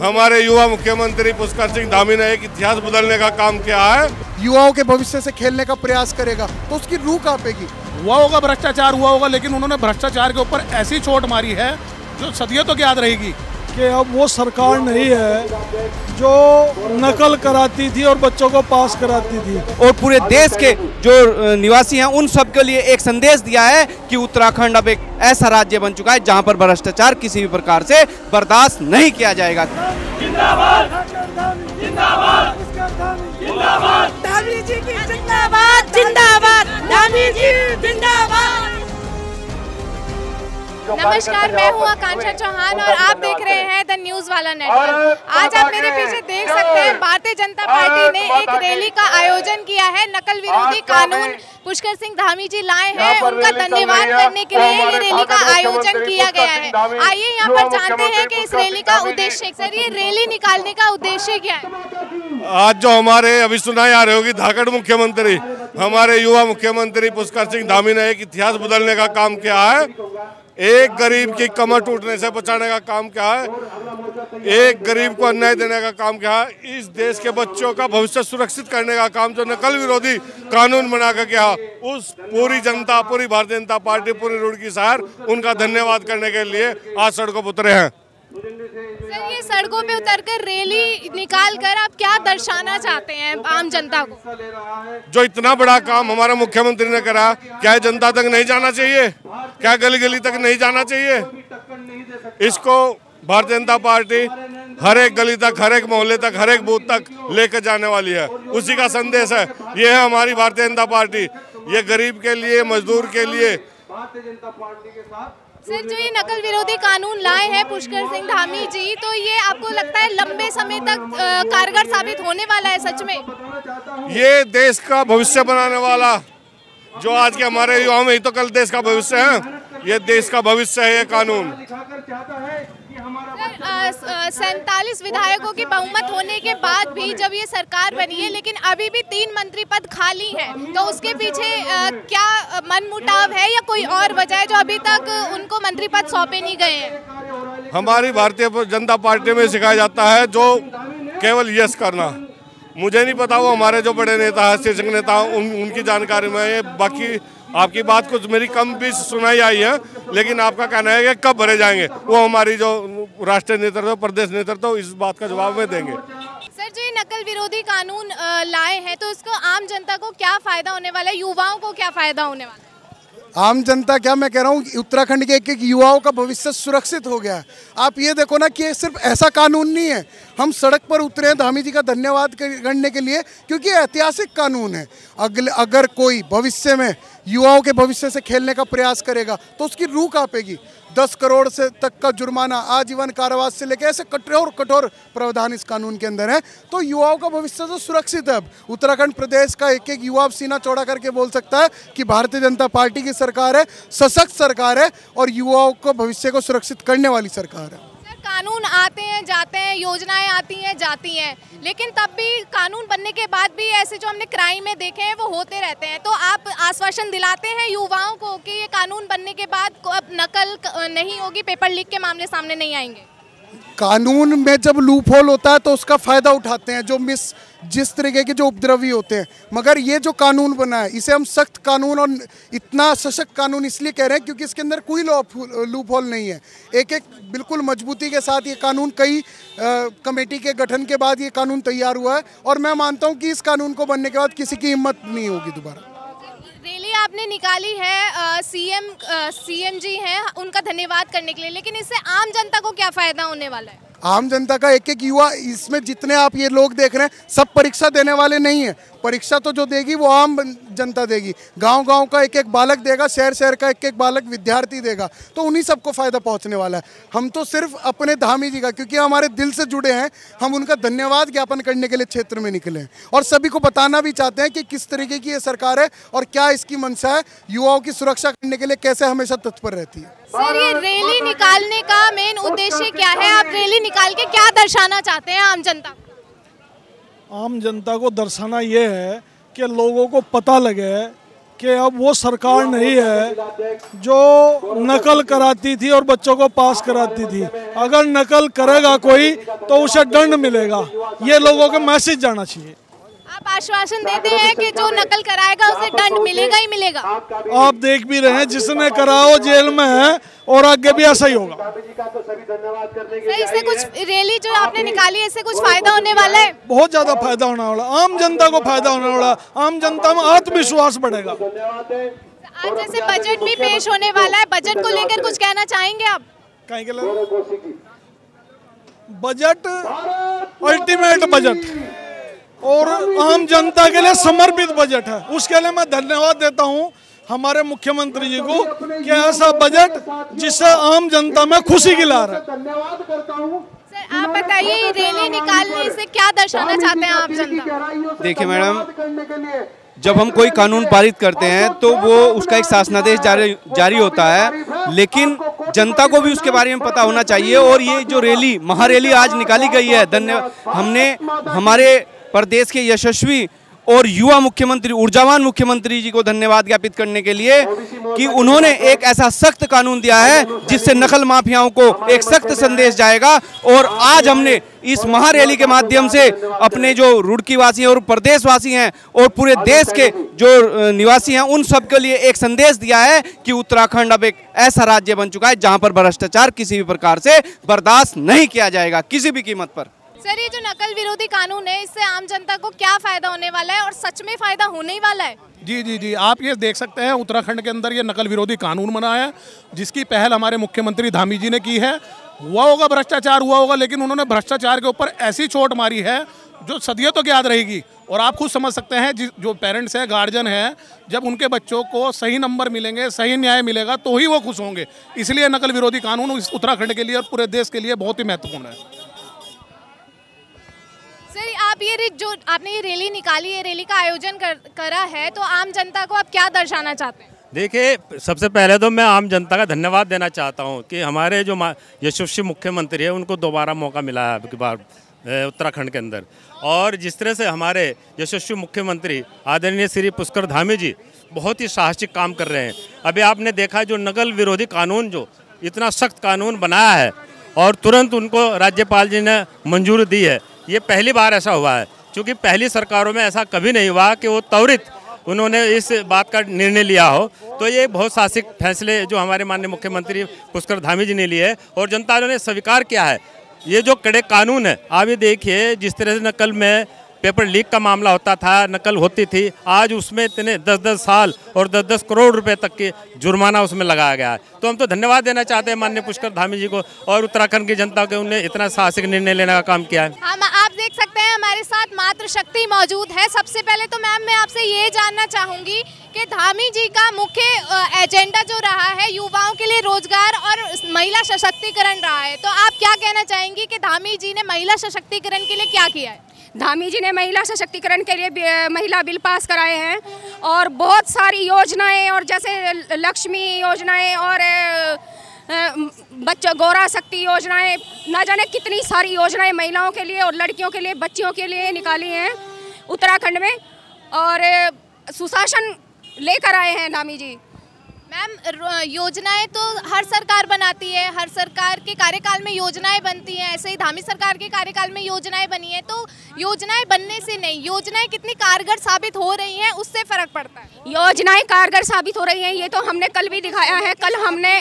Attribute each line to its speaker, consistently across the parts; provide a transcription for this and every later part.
Speaker 1: हमारे युवा मुख्यमंत्री पुष्कर सिंह धामी ने एक इतिहास बदलने का काम किया है।
Speaker 2: युवाओं के भविष्य से खेलने का प्रयास करेगा तो उसकी रूह कांपेगी।
Speaker 3: हुआ होगा भ्रष्टाचार, हुआ होगा, लेकिन उन्होंने भ्रष्टाचार के ऊपर ऐसी चोट मारी है जो सदियों तक याद रहेगी।
Speaker 4: कि अब वो सरकार नहीं है जो नकल कराती थी और बच्चों को पास कराती थी,
Speaker 5: और पूरे देश के जो निवासी हैं उन सब के लिए एक संदेश दिया है कि उत्तराखंड अब एक ऐसा राज्य बन चुका है जहां पर भ्रष्टाचार किसी भी प्रकार से बर्दाश्त नहीं किया जाएगा।
Speaker 6: जिंदाबाद, जिंदाबाद, जिंदाबाद, धामी जी की जिंदाबाद, जिंदाबाद, धामी जी जिंदाबाद।
Speaker 7: नमस्कार, मैं हूँ आकांक्षा चौहान और आप देख रहे हैं द न्यूज वाला नेटवर्क। आज आप मेरे पीछे देख सकते हैं भारतीय जनता पार्टी ने एक रैली का आयोजन किया है। नकल विरोधी कानून पुष्कर सिंह धामी जी लाए हैं, उनका धन्यवाद करने के लिए ये रैली का आयोजन किया गया है। आइए यहाँ पर जानते हैं कि इस रैली का उद्देश्य। सर, ये रैली निकालने का उद्देश्य क्या है?
Speaker 1: आज जो हमारे अभी सुनाई आ रही होगी धाकड़ मुख्यमंत्री, हमारे युवा मुख्यमंत्री पुष्कर सिंह धामी ने एक इतिहास बदलने का काम किया है। एक गरीब की कमर टूटने से बचाने का काम किया है, एक गरीब को अन्याय देने का काम किया है। इस देश के बच्चों का भविष्य सुरक्षित करने का काम जो नकल विरोधी कानून बनाकर किया, उस पूरी जनता, पूरी भारतीय जनता पार्टी, पूरी रुड़की शहर उनका धन्यवाद करने के लिए आज सड़कों पर उतरे हैं।
Speaker 7: सर, ये सड़कों पे उतरकर रैली निकाल कर आप क्या दर्शाना चाहते हैं आम जनता को?
Speaker 1: जो इतना बड़ा काम हमारा मुख्यमंत्री ने करा, क्या जनता तक नहीं जाना चाहिए? क्या गली गली तक नहीं जाना चाहिए? इसको भारतीय जनता पार्टी हर एक गली तक, हर एक मोहल्ले तक, हर एक बूथ तक लेकर जाने वाली है। उसी का संदेश है। ये है हमारी भारतीय जनता पार्टी। ये गरीब के लिए, मजदूर के लिए।
Speaker 7: सर, जो ये नकल विरोधी कानून लाए हैं पुष्कर सिंह धामी जी, तो ये आपको लगता है लंबे समय तक कारगर साबित होने वाला है? सच में
Speaker 1: ये देश का भविष्य बनाने वाला, जो आज के हमारे युवाओं में ही तो कल देश का भविष्य है। ये देश का भविष्य है ये कानून।
Speaker 7: 47 विधायकों की बहुमत होने के बाद भी जब ये सरकार बनी है, लेकिन अभी भी 3 मंत्री पद खाली हैं, तो उसके पीछे क्या मनमुटाव है या कोई और वजह है जो अभी तक उनको मंत्री पद सौंपे नहीं गए हैं?
Speaker 1: हमारी भारतीय जनता पार्टी में सिखाया जाता है जो केवल यस करना। मुझे नहीं पता, वो हमारे जो बड़े नेता हैं, शीर्षक नेता, उनकी जानकारी में है। बाकी आपकी बात कुछ मेरी कम भी सुनाई आई है, लेकिन आपका कहना है कि कब भरे जाएंगे, वो हमारी जो राष्ट्रीय नेतृत्व, प्रदेश नेतृत्व, इस बात का जवाब में देंगे।
Speaker 7: सर, जो ये नकल विरोधी कानून लाए हैं, तो इसको आम जनता को क्या फायदा होने वाला है? युवाओं को क्या फायदा होने वाला है?
Speaker 2: आम जनता क्या, मैं कह रहा हूँ उत्तराखंड के एक एक युवाओं का भविष्य सुरक्षित हो गया है। आप ये देखो ना कि ये सिर्फ ऐसा कानून नहीं है। हम सड़क पर उतरे हैं धामी जी का धन्यवाद करने के लिए, क्योंकि ऐतिहासिक कानून है। अगर कोई भविष्य में युवाओं के भविष्य से खेलने का प्रयास करेगा तो उसकी रूह कांपेगी। 10 करोड़ से तक का जुर्माना, आजीवन कारावास से लेकर ऐसे कठोर प्रावधान इस कानून के अंदर है। तो युवाओं का भविष्य तो सुरक्षित है। अब उत्तराखंड प्रदेश का एक एक युवा सीना चौड़ा करके बोल सकता है कि भारतीय जनता पार्टी की सरकार है, सशक्त सरकार है और युवाओं को भविष्य को सुरक्षित करने वाली सरकार है।
Speaker 7: कानून आते हैं, जाते हैं, योजनाएं आती हैं, जाती हैं, लेकिन तब भी कानून बनने के बाद भी ऐसे जो हमने क्राइम में देखे हैं वो होते रहते हैं। तो आप आश्वासन दिलाते हैं युवाओं को कि ये कानून बनने के बाद अब नकल नहीं होगी, पेपर लीक के मामले सामने नहीं आएंगे?
Speaker 2: कानून में जब लूप होल होता है तो उसका फायदा उठाते हैं जो जिस तरीके के जो उपद्रवी होते हैं। मगर ये जो कानून बना है, इसे हम सख्त कानून और इतना सशक्त कानून इसलिए कह रहे हैं क्योंकि इसके अंदर कोई लूप होल नहीं है। एक एक बिल्कुल मजबूती के साथ ये कानून, कई कमेटी के गठन के बाद ये कानून तैयार हुआ है और मैं मानता हूँ कि इस कानून को बनने के बाद किसी की हिम्मत नहीं होगी दोबारा।
Speaker 7: रैली आपने निकाली है, सीएम जी हैं, उनका धन्यवाद करने के लिए, लेकिन इससे आम जनता को क्या फायदा होने वाला है?
Speaker 2: आम जनता का एक एक युवा, इसमें जितने आप ये लोग देख रहे हैं सब परीक्षा देने वाले नहीं है। परीक्षा तो जो देगी वो आम जनता देगी। गांव-गांव का एक एक बालक देगा, शहर-शहर का एक एक बालक विद्यार्थी देगा, तो उन्हीं सबको फायदा पहुंचने वाला है। हम तो सिर्फ अपने धामी जी का, क्योंकि हमारे दिल से जुड़े हैं, हम उनका धन्यवाद ज्ञापन करने के लिए क्षेत्र में निकले हैं और सभी को बताना भी चाहते हैं कि किस तरीके की ये सरकार है और क्या इसकी मंशा है, युवाओं की सुरक्षा करने के लिए कैसे हमेशा तत्पर रहती है।
Speaker 7: सर, ये रैली निकालने का मेन उद्देश्य क्या है? आप रैली निकाल के क्या दर्शाना चाहते हैं आम जनता को?
Speaker 4: आम जनता को दर्शाना ये है कि लोगों को पता लगे कि अब वो सरकार नहीं है जो नकल कराती थी और बच्चों को पास कराती थी। अगर नकल करेगा कोई तो उसे दंड मिलेगा, ये लोगों को मैसेज जाना चाहिए।
Speaker 7: आप आश्वासन देते हैं कि जो नकल कराएगा उसे दंड मिलेगा ही मिलेगा।
Speaker 4: आप देख भी रहे हैं, जिसने करा वो जेल में है और आगे भी ऐसा ही होगा।
Speaker 7: सर, इससे कुछ रैली जो आपने निकाली है, इससे कुछ फायदा होने वाला है?
Speaker 4: बहुत ज्यादा फायदा होने वाला, आम जनता को फायदा होने वाला, आम जनता में आत्मविश्वास बढ़ेगा।
Speaker 7: आज जैसे बजट भी पेश होने वाला है, बजट को लेकर कुछ कहना चाहेंगे आप?
Speaker 4: कहीं के लिए बजट अल्टीमेट बजट और आम जनता के लिए समर्पित बजट है। उसके लिए मैं धन्यवाद देता हूं हमारे मुख्यमंत्री जी को कि ऐसा बजट जिससे आम जनता में खुशी की लहर है।
Speaker 7: सर, आप बताइए, रैली निकालने से क्या दर्शाना चाहते हैं आप जनता?
Speaker 5: देखिए मैडम, जब हम कोई कानून पारित करते हैं तो वो उसका एक शासनादेश जारी होता है, लेकिन जनता को भी उसके बारे में पता होना चाहिए। और ये जो रैली, महारैली आज निकाली गई है, धन्यवाद, हमने हमारे प्रदेश के यशस्वी और युवा मुख्यमंत्री, ऊर्जावान मुख्यमंत्री जी को धन्यवाद ज्ञापित करने के लिए कि उन्होंने एक ऐसा सख्त कानून दिया है जिससे नकल माफियाओं को एक सख्त संदेश जाएगा। और आज हमने इस महारैली के माध्यम से अपने जो रुड़की वासी और प्रदेशवासी हैं और पूरे देश के जो निवासी हैं उन सब के लिए एक संदेश दिया है कि उत्तराखंड अब एक ऐसा राज्य बन चुका है जहां पर भ्रष्टाचार किसी भी प्रकार से बर्दाश्त नहीं किया जाएगा, किसी भी कीमत पर।
Speaker 7: सर, ये जो नकल विरोधी कानून है, इससे आम जनता को क्या फायदा होने वाला है और सच में फायदा होने ही वाला है?
Speaker 3: जी, आप ये देख सकते हैं, उत्तराखंड के अंदर ये नकल विरोधी कानून बना है, जिसकी पहल हमारे मुख्यमंत्री धामी जी ने की है। हुआ होगा भ्रष्टाचार, हुआ होगा, लेकिन उन्होंने भ्रष्टाचार के ऊपर ऐसी चोट मारी है जो सदियों तक याद रहेगी। और आप खुद समझ सकते हैं, जो पेरेंट्स हैं, गार्जियन हैं, जब उनके बच्चों को सही नंबर मिलेंगे, सही न्याय मिलेगा तो ही वो खुश होंगे। इसलिए नकल विरोधी कानून इस उत्तराखंड के लिए और पूरे देश के लिए बहुत ही महत्वपूर्ण है।
Speaker 7: सर, आप ये जो आपने ये रैली निकाली है, रैली का आयोजन करा है, तो आम जनता को आप क्या दर्शाना चाहते हैं?
Speaker 8: देखिए, सबसे पहले तो मैं आम जनता का धन्यवाद देना चाहता हूं कि हमारे जो यशस्वी मुख्यमंत्री है उनको दोबारा मौका मिला है अब की बार उत्तराखंड के अंदर। और जिस तरह से हमारे यशस्वी मुख्यमंत्री आदरणीय श्री पुष्कर धामी जी बहुत ही साहसिक काम कर रहे हैं। अभी आपने देखा जो नकल विरोधी कानून, जो इतना सख्त कानून बनाया है और तुरंत उनको राज्यपाल जी ने मंजूरी दी है, ये पहली बार ऐसा हुआ है, क्योंकि पहली सरकारों में ऐसा कभी नहीं हुआ कि वो त्वरित उन्होंने इस बात का निर्णय लिया हो। तो ये बहुत साहसिक फैसले जो हमारे माननीय मुख्यमंत्री पुष्कर धामी जी ने लिए है और जनता ने स्वीकार किया है। ये जो कड़े कानून है, आप ये देखिए, जिस तरह से नकल में पेपर लीक का मामला होता था, नकल होती थी, आज उसमें इतने 10-10 साल और 10-10 करोड़ रुपए तक के जुर्माना उसमें लगाया गया है। तो हम तो धन्यवाद देना चाहते हैं माननीय पुष्कर धामी जी को और उत्तराखंड की जनता को, उन्हें इतना साहसिक निर्णय लेने का काम किया है।
Speaker 7: आप देख सकते हैं हमारे साथ मातृशक्ति मौजूद है। सबसे पहले तो मैम, मैं आपसे ये जानना चाहूँगी कि धामी जी का मुख्य एजेंडा जो रहा है युवाओं के लिए रोजगार और महिला सशक्तिकरण रहा है, तो आप क्या कहना चाहेंगी कि धामी जी ने महिला सशक्तिकरण के लिए क्या किया है?
Speaker 9: धामी जी ने महिला सशक्तिकरण के लिए महिला बिल पास कराए हैं और बहुत सारी योजनाएं, और जैसे लक्ष्मी योजनाएं और बच्चों गौरा शक्ति योजनाएं, ना जाने कितनी सारी योजनाएं महिलाओं के लिए और लड़कियों के लिए, बच्चियों के लिए निकाली हैं उत्तराखंड में, और सुशासन लेकर आए हैं धामी जी।
Speaker 7: मैम, योजनाएं तो हर सरकार बनाती है, हर सरकार के कार्यकाल में योजनाएं बनती हैं, ऐसे ही धामी सरकार के कार्यकाल में योजनाएं बनी है। तो योजनाएं बनने से नहीं, योजनाएं कितनी कारगर साबित हो रही हैं उससे फर्क पड़ता है।
Speaker 9: योजनाएं कारगर साबित हो रही हैं, ये तो हमने कल भी दिखाया है। कल हमने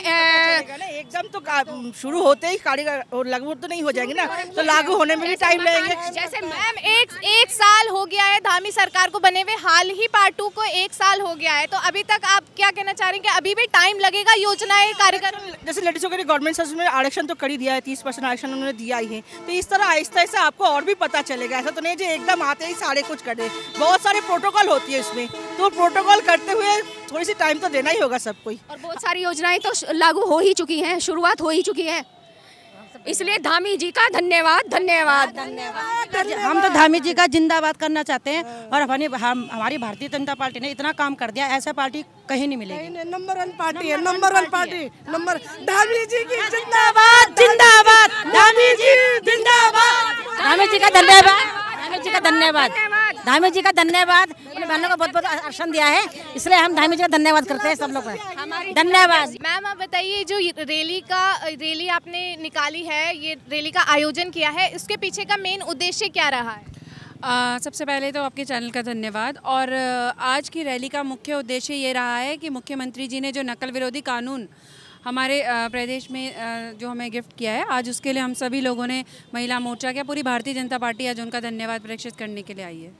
Speaker 10: एकदम तो शुरू होते ही कारगर लागू तो नहीं हो जाएंगे ना, तो लागू होने में भी टाइम लगेंगे।
Speaker 7: जैसे मैम, एक साल हो गया है धामी सरकार को बने हुए, हाल ही पार्ट 2 को 1 साल हो गया है, तो अभी तक आप क्या कहना चाह रहे हैं कि अभी भी टाइम लगेगा योजनाएं कार्यक्रम?
Speaker 10: जैसे लेडीजों के लिए गवर्नमेंट सर्विस में आरक्षण तो कर ही दिया है, 30% आरक्षण उन्होंने दिया ही है, तो इस तरह आहिस्ता आहिस्ता आपको और भी पता चलेगा। ऐसा तो नहीं जो एकदम आते ही सारे कुछ कर दे, बहुत सारे प्रोटोकॉल होती है इसमें, तो प्रोटोकॉल करते हुए थोड़ी सी टाइम तो देना ही होगा सबको।
Speaker 9: और बहुत सारी योजनाएं तो लागू हो ही चुकी हैं, शुरुआत हो ही चुकी है, इसलिए धामी जी का धन्यवाद धन्यवाद धन्यवाद।
Speaker 11: हम तो धामी जी का जिंदाबाद करना चाहते हैं और हमारी भारतीय जनता पार्टी ने इतना काम कर दिया, ऐसा पार्टी कहीं नहीं मिलेगी।
Speaker 10: नंबर 1 पार्टी है, नंबर 1 पार्टी, नंबर धामी जी की
Speaker 11: जिंदाबाद जिंदाबाद, धामी जी जिंदाबाद, धामी जी का धन्यवाद, धामी जी का धन्यवाद। धामी जी का धन्यवाद, उन बहनों को बहुत बहुत आश्वासन दिया है, इसलिए हम धामी जी का धन्यवाद करते हैं सब लोग। धन्यवाद।
Speaker 7: मैम आप बताइए, जो रैली आपने निकाली है, ये रैली का आयोजन किया है, इसके पीछे का मेन उद्देश्य क्या रहा है?
Speaker 12: सबसे पहले तो आपके चैनल का धन्यवाद। और आज की रैली का मुख्य उद्देश्य ये रहा है कि मुख्यमंत्री जी ने जो नकल विरोधी कानून हमारे प्रदेश में जो हमें गिफ्ट किया है, आज उसके लिए हम सभी लोगों ने, महिला मोर्चा क्या पूरी भारतीय जनता पार्टी आज उनका धन्यवाद प्रेषित करने के लिए आई है।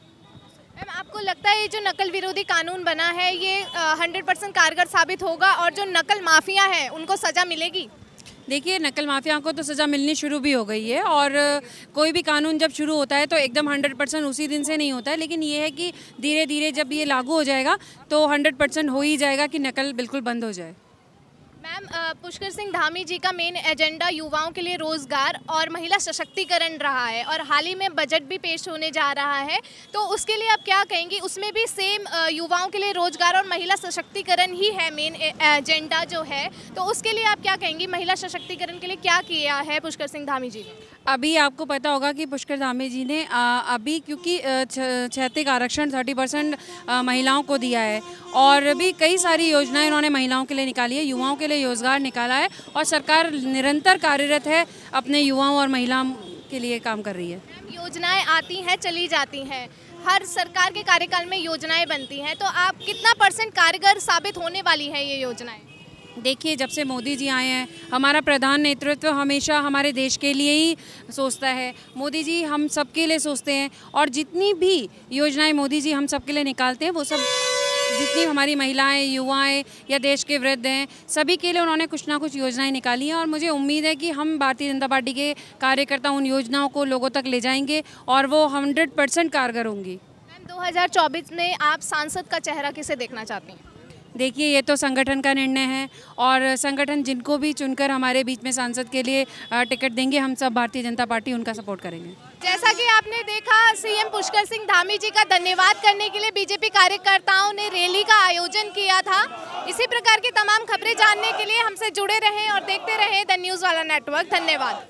Speaker 7: मैम आपको लगता है ये जो नकल विरोधी कानून बना है ये 100% कारगर साबित होगा और जो नकल माफिया है उनको सज़ा मिलेगी?
Speaker 12: देखिए, नकल माफिया को तो सज़ा मिलनी शुरू भी हो गई है, और कोई भी कानून जब शुरू होता है तो एकदम 100% उसी दिन से नहीं होता है, लेकिन ये है कि धीरे धीरे जब ये लागू हो जाएगा तो 100% हो ही जाएगा कि नकल बिल्कुल बंद हो जाए।
Speaker 7: मैम पुष्कर सिंह धामी जी का मेन एजेंडा युवाओं के लिए रोजगार और महिला सशक्तिकरण रहा है, और हाल ही में बजट भी पेश होने जा रहा है, तो उसके लिए आप क्या कहेंगी? उसमें भी सेम युवाओं के लिए रोजगार और महिला सशक्तिकरण ही है मेन एजेंडा जो है, तो उसके लिए आप क्या कहेंगी? महिला सशक्तिकरण के लिए क्या किया है पुष्कर सिंह धामी जी ने?
Speaker 12: अभी आपको पता होगा कि पुष्कर धामी जी ने अभी क्योंकि क्षैतिक आरक्षण 30% महिलाओं को दिया है, और भी कई सारी योजनाएं उन्होंने महिलाओं के लिए निकाली है, युवाओं के लिए रोजगार निकाला है, और सरकार निरंतर कार्यरत है अपने युवाओं और महिलाओं के लिए काम कर रही है।
Speaker 7: योजनाएं आती हैं चली जाती हैं, हर सरकार के कार्यकाल में योजनाएं बनती हैं, तो आप कितना % कारगर साबित होने वाली है ये योजनाएं?
Speaker 12: देखिए, जब से मोदी जी आए हैं, हमारा प्रधान नेतृत्व हमेशा हमारे देश के लिए ही सोचता है। मोदी जी हम सब के लिए सोचते हैं, और जितनी भी योजनाएं मोदी जी हम सब के लिए निकालते हैं, वो सब जितनी हमारी महिलाएं, युवाएं या देश के वृद्ध हैं, सभी के लिए उन्होंने कुछ ना कुछ योजनाएं निकाली हैं, और मुझे उम्मीद है कि हम भारतीय जनता पार्टी के कार्यकर्ता उन योजनाओं को लोगों तक ले जाएंगे और वो 100% कारगर होंगी।
Speaker 7: मैम 2024 में आप सांसद का चेहरा किसे देखना चाहती हैं?
Speaker 12: देखिए, ये तो संगठन का निर्णय है, और संगठन जिनको भी चुनकर हमारे बीच में सांसद के लिए टिकट देंगे, हम सब भारतीय जनता पार्टी उनका सपोर्ट करेंगे।
Speaker 7: जैसा कि आपने देखा, सीएम पुष्कर सिंह धामी जी का धन्यवाद करने के लिए बीजेपी कार्यकर्ताओं ने रैली का आयोजन किया था। इसी प्रकार की तमाम खबरें जानने के लिए हमसे जुड़े रहें और देखते रहें द न्यूज़ वाला नेटवर्क। धन्यवाद।